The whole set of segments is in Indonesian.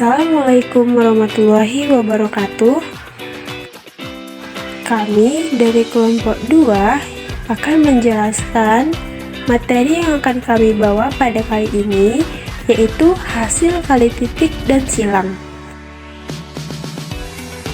Assalamualaikum warahmatullahi wabarakatuh. Kami dari kelompok 2 akan menjelaskan materi yang akan kami bawa pada kali ini, yaitu hasil kali titik dan silang.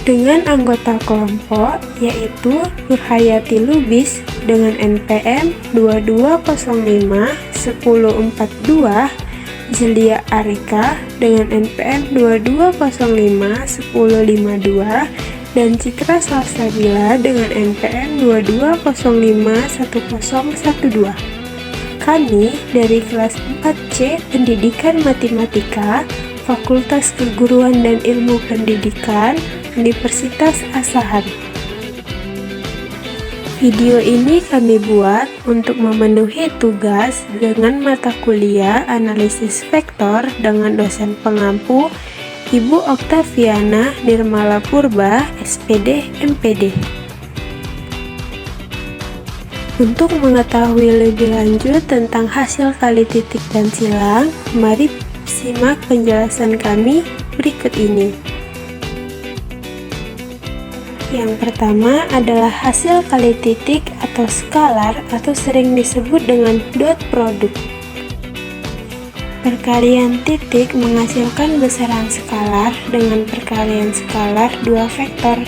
Dengan anggota kelompok yaitu Nurhayati Lubis dengan NPM 22051042, Zelia Arika dengan NPM 22051052, dan Citra Salsabila dengan NPM 22051012. Kami dari kelas 4C Pendidikan Matematika, Fakultas Keguruan dan Ilmu Pendidikan, Universitas Asahan. Video ini kami buat untuk memenuhi tugas dengan mata kuliah analisis vektor dengan dosen pengampu Ibu Oktaviana Nirmala Purba, SPD MPD. Untuk mengetahui lebih lanjut tentang hasil kali titik dan silang, mari simak penjelasan kami berikut ini. Yang pertama adalah hasil kali titik atau skalar atau sering disebut dengan dot product. Perkalian titik menghasilkan besaran skalar dengan perkalian skalar dua vektor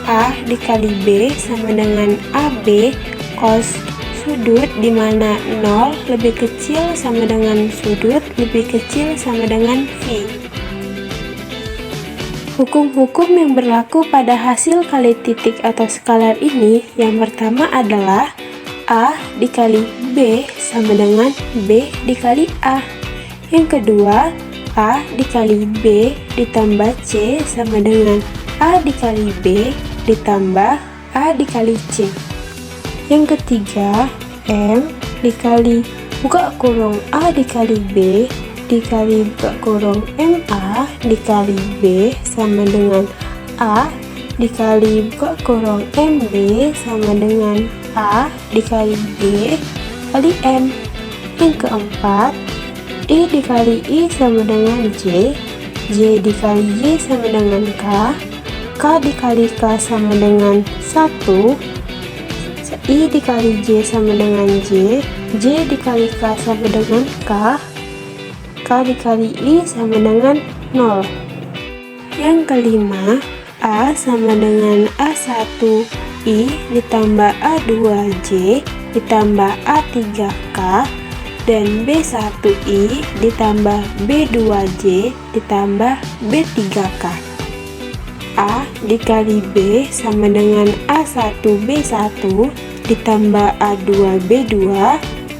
A dikali B sama dengan AB cos sudut di mana 0 lebih kecil sama dengan sudut lebih kecil sama dengan V. Hukum-hukum yang berlaku pada hasil kali titik atau skalar ini, yang pertama adalah A dikali B sama dengan B dikali A. Yang kedua, A dikali B ditambah C sama dengan A dikali B ditambah A dikali C. Yang ketiga, M dikali buka kurung A dikali B dikali buka kurung MA dikali B sama dengan A dikali buka kurung MB sama dengan A dikali B kali M. Yang keempat, I dikali I sama dengan J, J dikali J sama dengan K, K dikali K sama dengan 1, I dikali J sama dengan J, J dikali K sama dengan K, K dikali I sama dengan 0. Yang kelima, A sama dengan A1I ditambah A2J ditambah A3K dan B1I ditambah B2J ditambah B3K. A dikali B sama dengan A1B1 ditambah A2B2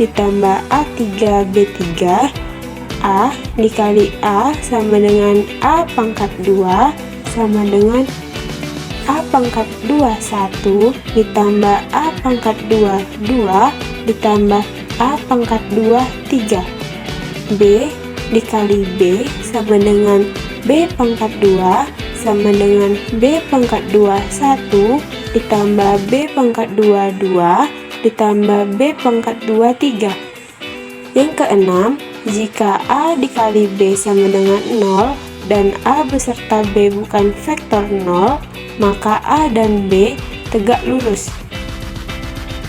ditambah A3B3. A dikali A sama dengan A pangkat 2 sama dengan A pangkat 21 ditambah A pangkat 2 2 ditambah A pangkat 2 3. B dikali B sama dengan B pangkat 2 sama dengan B pangkat 2 1 ditambah B pangkat 2 2 ditambah B pangkat 2 3. Yang keenam, jika A dikali B sama dengan 0 dan A beserta B bukan vektor 0, maka A dan B tegak lurus.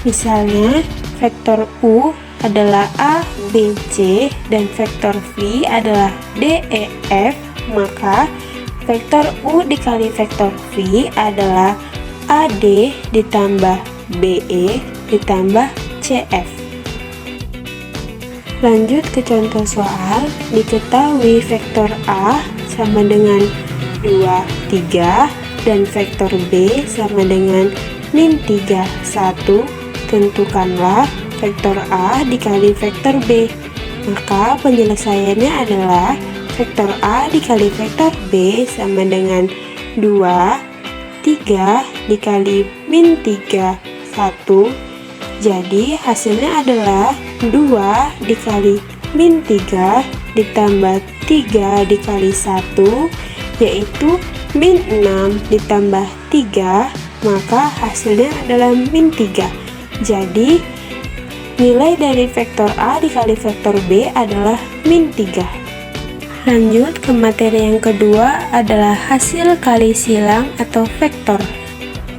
Misalnya, vektor U adalah A, B, C dan vektor V adalah D, E, F, maka vektor U dikali vektor V adalah AD ditambah BE ditambah CF. Lanjut ke contoh soal. Diketahui vektor A sama dengan 2, 3 dan vektor B sama dengan min 3, 1. Tentukanlah vektor A dikali vektor B. Maka penyelesaiannya adalah vektor A dikali vektor B sama dengan 2, 3 dikali min 3, 1. Jadi hasilnya adalah 2 dikali min 3 ditambah 3 dikali 1, yaitu min 6 ditambah 3, maka hasilnya adalah min 3. Jadi nilai dari vektor A dikali vektor B adalah min 3. Lanjut ke materi yang kedua adalah hasil kali silang atau vektor.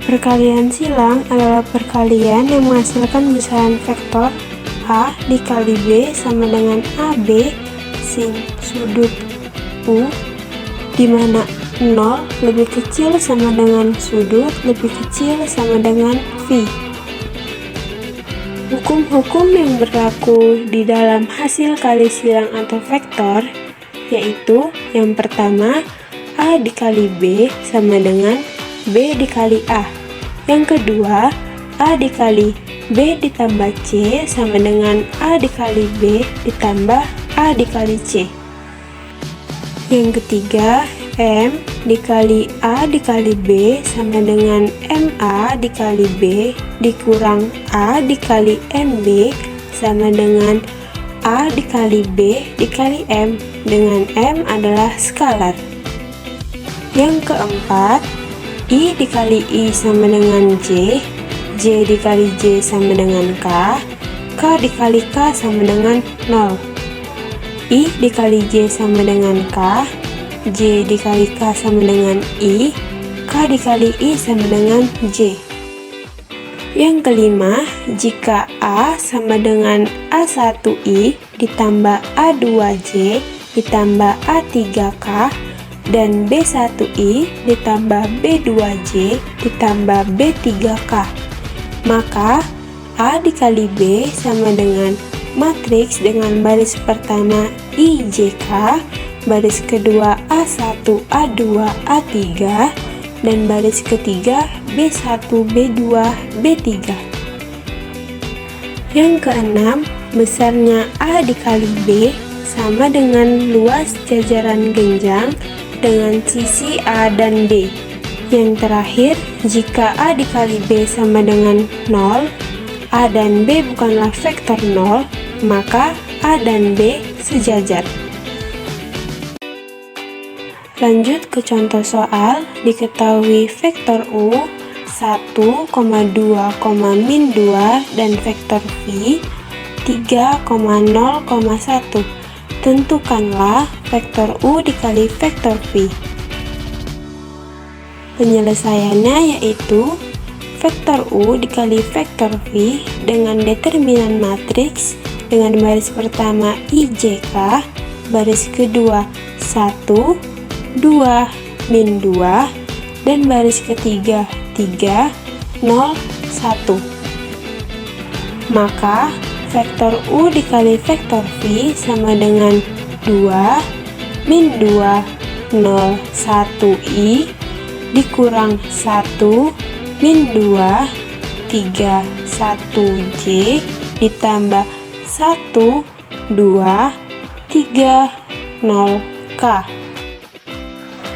Perkalian silang adalah perkalian yang menghasilkan besaran vektor A dikali B sama dengan AB sin sudut U, di mana 0 lebih kecil sama dengan sudut lebih kecil sama dengan V. Hukum-hukum yang berlaku di dalam hasil kali silang atau vektor yaitu yang pertama, A dikali B sama dengan B dikali A. Yang kedua, A dikali B ditambah C sama dengan A dikali B ditambah A dikali C. Yang ketiga, M dikali A dikali B sama dengan MA dikali B dikurang A dikali MB sama dengan A dikali B dikali M, dengan M adalah skalar. Yang keempat, I dikali I sama dengan J, J dikali J sama dengan K dikali K sama dengan 0. I dikali J sama dengan K, J dikali K sama dengan I, K dikali I sama dengan J. Yang kelima, jika A sama dengan A1I ditambah A2J ditambah A3K dan B1I ditambah B2J ditambah B3K, maka A dikali B sama dengan matriks dengan baris pertama IJK, baris kedua A1, A2, A3, dan baris ketiga B1, B2, B3. Yang keenam, besarnya A dikali B sama dengan luas jajaran genjang dengan sisi A dan B. Yang terakhir, jika A dikali B sama dengan 0, A dan B bukanlah vektor 0, maka A dan B sejajar. Lanjut ke contoh soal, diketahui vektor U 1,2, min 2 dan vektor V 3,0,1. Tentukanlah vektor U dikali vektor V. Penyelesaiannya yaitu vektor U dikali vektor V dengan determinan matriks dengan baris pertama IJK, baris kedua 1, 2, min 2, dan baris ketiga 3, 0, 1. Maka vektor U dikali vektor V sama dengan 2, min 2, 0, 1I dikurang 1, min 2, 3, 1J ditambah 1, 2, 3, 0K.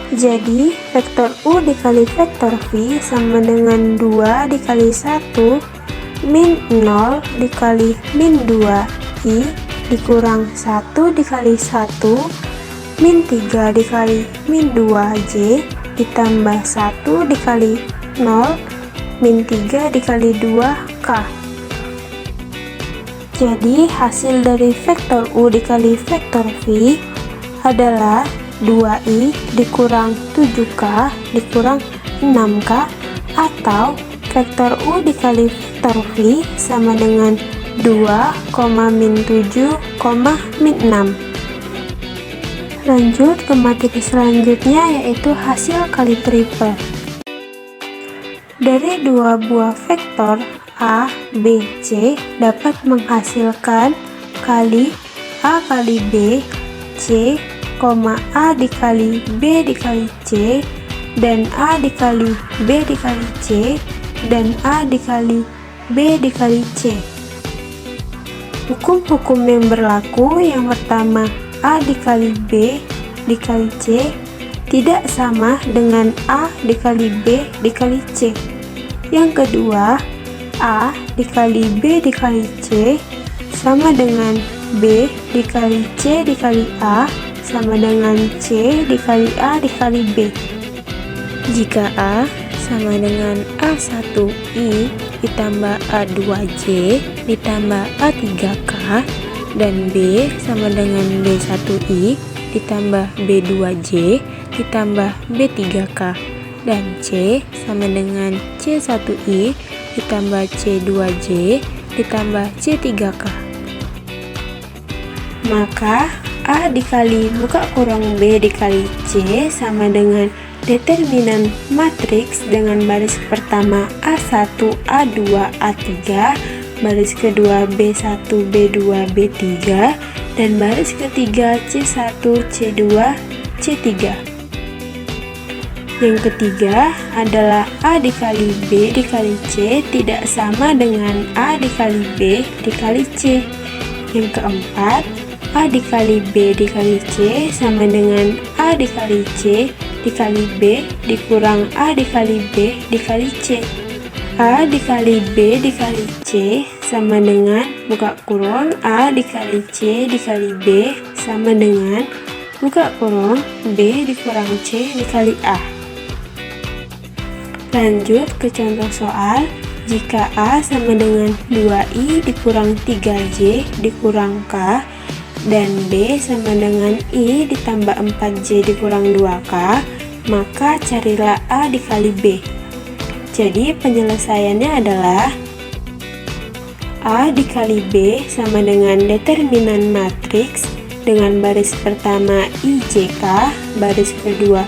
Jadi, vektor U dikali vektor V sama dengan 2 dikali 1 min 0 dikali min 2I dikurang 1 dikali 1 min 3 dikali min 2J ditambah 1 dikali 0 min 3 dikali 2K. Jadi, hasil dari vektor U dikali vektor V adalah 2I dikurang 7K dikurang 6K, atau vektor U dikali vektor V sama dengan 2, min 7, min 6. Lanjut ke materi selanjutnya yaitu hasil kali triple. Dari dua buah vektor A, B, C dapat menghasilkan kali A kali B, C, A dikali B dikali C, dan A dikali B dikali C, dan A dikali B dikali C. Hukum-hukum yang berlaku, yang pertama, A dikali B dikali C tidak sama dengan A dikali B dikali C. Yang kedua, A dikali B dikali C sama dengan B dikali C dikali A sama dengan C dikali A dikali B. Jika A sama dengan A1I ditambah A2J ditambah A3K dan B sama dengan B1I ditambah B2J ditambah B3K, dan C sama dengan C1I ditambah C2J ditambah C3K. Maka A dikali buka kurung B dikali C sama dengan determinan matriks dengan baris pertama A1, A2, A3, baris kedua B1, B2, B3, dan baris ketiga C1, C2, C3. Yang ketiga adalah A dikali B dikali C tidak sama dengan A dikali B dikali C. Yang keempat, A dikali B dikali C sama dengan A dikali C dikali B dikurang A dikali B dikali C. A dikali B dikali C sama dengan buka kurung A dikali C dikali B sama dengan buka kurung B dikurang C dikali A. Lanjut ke contoh soal. Jika A sama dengan 2I dikurang 3J dikurang K, dan B sama dengan I ditambah 4J dikurang 2K, maka carilah A dikali B. Jadi penyelesaiannya adalah A dikali B sama dengan determinan matriks dengan baris pertama IJK, baris kedua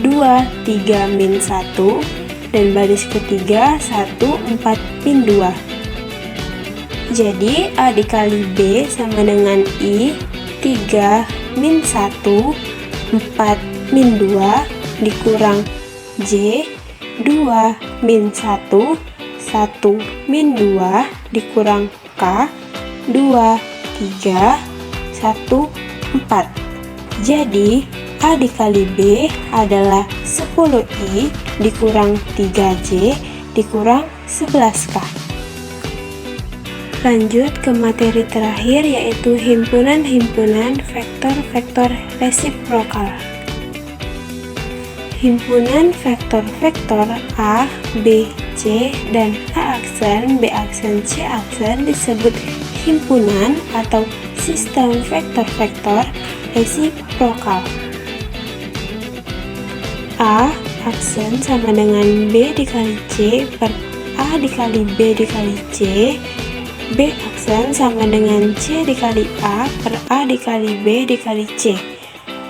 2, 3, min 1, dan baris ketiga 1, 4, min 2. Jadi A dikali B sama dengan I 3, min 1, 4, min 2 dikurang J 2, min 1, 1, min 2 dikurang K 2, 3, 1, 4. Jadi A dikali B adalah 10I dikurang 3J dikurang 11K. Lanjut ke materi terakhir, yaitu himpunan-himpunan vektor-vektor resiprokal. Himpunan vektor-vektor A, B, C, dan A aksen, B aksen, C aksen disebut himpunan atau sistem vektor-vektor resiprokal. A aksen sama dengan B dikali C per A dikali B dikali C. B aksen sama dengan C dikali A per A dikali B dikali C.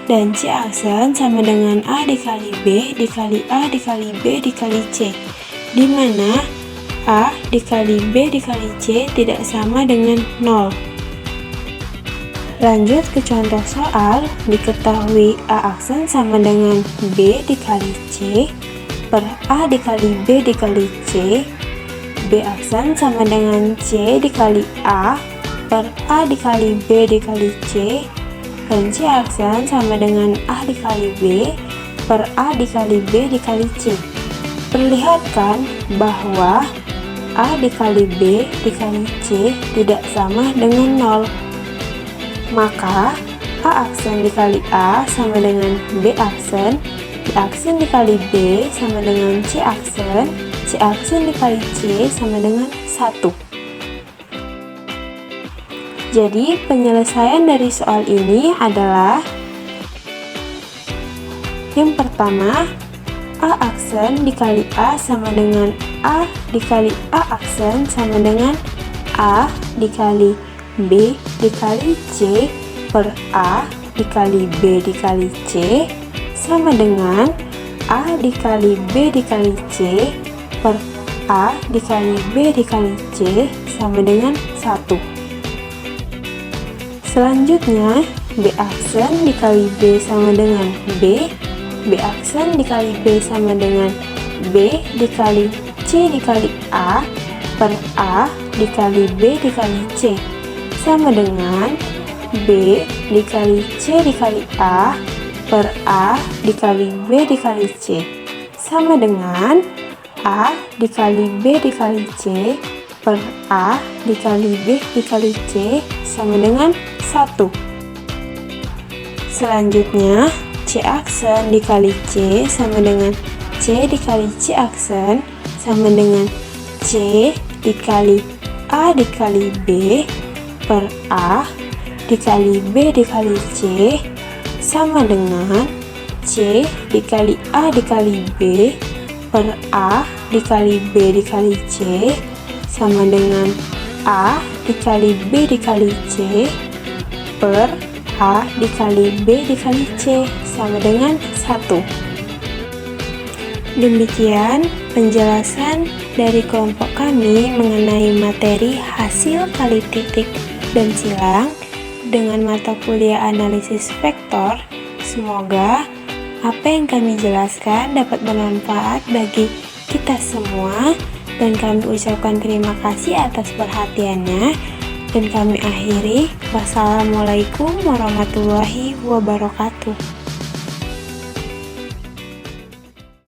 Dan C aksen sama dengan A dikali B dikali A dikali B dikali C, di mana A dikali B dikali C tidak sama dengan 0. Lanjut ke contoh soal. Diketahui A aksen sama dengan B dikali C per A dikali B dikali C. B aksen sama dengan C dikali A per A dikali B dikali C. Dan C aksen sama dengan A dikali B per A dikali B dikali C. Perlihatkan bahwa A dikali B dikali C tidak sama dengan 0. Maka A aksen dikali A sama dengan B aksen, B aksen dikali B sama dengan C aksen, C aksen dikali C sama dengan 1. Jadi penyelesaian dari soal ini adalah yang pertama, A aksen dikali A sama dengan A dikali A aksen sama dengan A dikali B dikali C per A dikali B dikali C sama dengan A dikali B dikali C per A dikali B dikali C sama dengan 1. Selanjutnya, B aksen dikali B sama dengan B, B aksen dikali B sama dengan B dikali C dikali A per A dikali B dikali C sama dengan B dikali C dikali A per A dikali B dikali C sama dengan A dikali B dikali C per A dikali B dikali C sama dengan 1. Selanjutnya, C aksen dikali C sama dengan C dikali C aksen sama dengan C dikali A dikali B per A dikali B dikali C sama dengan C dikali A dikali B per A dikali B dikali C sama dengan A dikali B dikali C per A dikali B dikali C sama dengan 1. Demikian penjelasan dari kelompok kami mengenai materi hasil kali titik dan silang dengan mata kuliah analisis vektor. Semoga apa yang kami jelaskan dapat bermanfaat bagi kita semua, dan kami ucapkan terima kasih atas perhatiannya, dan kami akhiri. Wassalamualaikum warahmatullahi wabarakatuh.